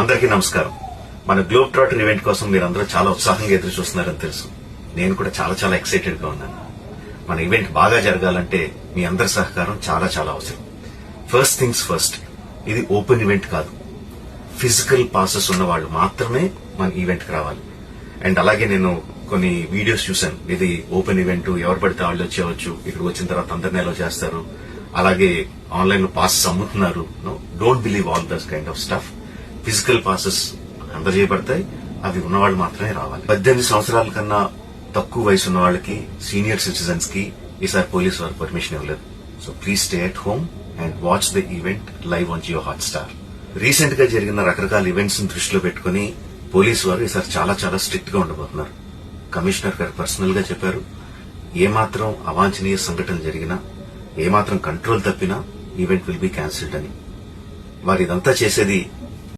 అందరికీ నమస్కారం. మన గ్లోబ్ ట్రాటర్ ఈవెంట్ కోసం మీరందరూ చాలా ఉత్సాహంగా ఎదురు చూస్తున్నారని తెలుసు. నేను కూడా చాలా ఎక్సైటెడ్ గా ఉన్నాను. మన ఈవెంట్ బాగా జరగాలంటే మీ అందరి సహకారం చాలా అవసరం. ఫస్ట్ థింగ్స్ ఫస్ట్, ఇది ఓపెన్ ఈవెంట్ కాదు. ఫిజికల్ పాసెస్ ఉన్న వాళ్ళు మాత్రమే మన ఈవెంట్ కి రావాలి. అండ్ అలాగే నేను కొన్ని వీడియోస్ చూశాను. ఇది ఓపెన్ ఈవెంట్, ఎవరు పడితే వాళ్ళు వచ్చేవచ్చు, ఇక్కడికి వచ్చిన తర్వాత అందరినీ అలో చేస్తారు, అలాగే ఆన్లైన్ లో పాసెస్ అమ్ముతున్నారు. Don't believe all this kind of stuff. Physical passes అందజేయబడతాయి, అవి ఉన్నవాళ్ళు మాత్రమే రావాలి. 18 సంవత్సరాల కన్నా తక్కువ వయసు ఉన్న వాళ్ళకి, సీనియర్ సిటిజన్స్ కి ఈసారి పోలీసు వారు పర్మిషన్ ఇవ్వలేదు. So please stay at home and watch the event live on Jio Hotstar. Recent గా జరిగిన రకరకాల ఈవెంట్స్ ని దృష్టిలో పెట్టుకుని పోలీసు వారు ఈసారి చాలా స్ట్రిక్ట్ గా ఉండబోతున్నారు. కమిషనర్ గారు పర్సనల్ గా చెప్పారు, ఏమాత్రం అవాంఛనీయ సంఘటనలు జరిగినా, ఏమాత్రం కంట్రోల్ తప్పినా ఈవెంట్ విల్ బి క్యాన్సిల్డ్ అని. వారు ఇదంతా చేసేది